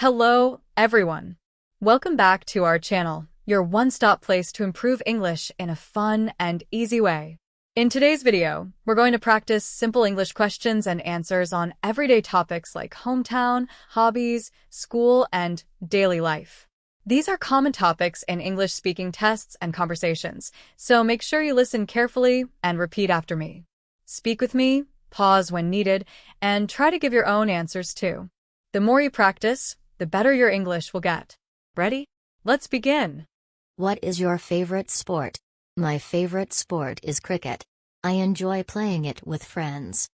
Hello, everyone. Welcome back to our channel, your one-stop place to improve English in a fun and easy way. In today's video, we're going to practice simple English questions and answers on everyday topics like hometown, hobbies, school, and daily life. These are common topics in English-speaking tests and conversations, so make sure you listen carefully and repeat after me. Speak with me, pause when needed, and try to give your own answers too. The more you practice, the better your English will get. Ready? Let's begin. What is your favorite sport? My favorite sport is cricket. I enjoy playing it with friends.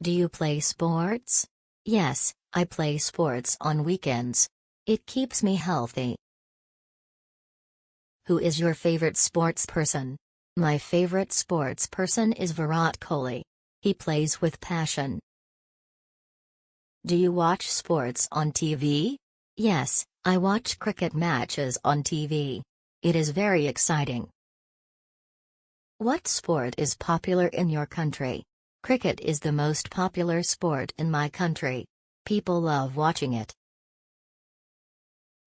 Do you play sports? Yes, I play sports on weekends. It keeps me healthy. Who is your favorite sports person? My favorite sports person is Virat Kohli. He plays with passion. Do you watch sports on TV? Yes, I watch cricket matches on TV. It is very exciting. What sport is popular in your country? Cricket is the most popular sport in my country. People love watching it.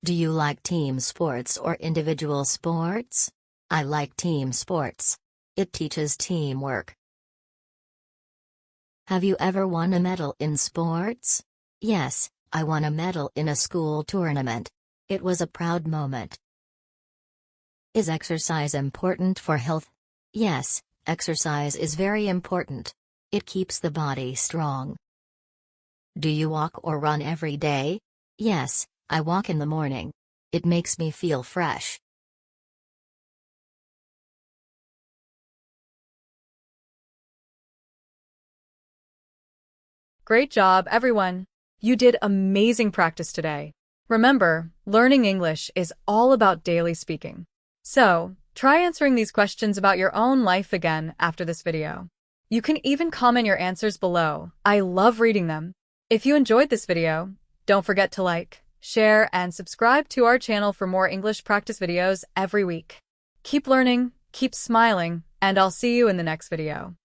Do you like team sports or individual sports? I like team sports. It teaches teamwork. Have you ever won a medal in sports? Yes, I won a medal in a school tournament. It was a proud moment. Is exercise important for health? Yes, exercise is very important. It keeps the body strong. Do you walk or run every day? Yes, I walk in the morning. It makes me feel fresh. Great job, everyone. You did amazing practice today. Remember, learning English is all about daily speaking. So, try answering these questions about your own life again after this video. You can even comment your answers below. I love reading them. If you enjoyed this video, don't forget to like, share, and subscribe to our channel for more English practice videos every week. Keep learning, keep smiling, and I'll see you in the next video.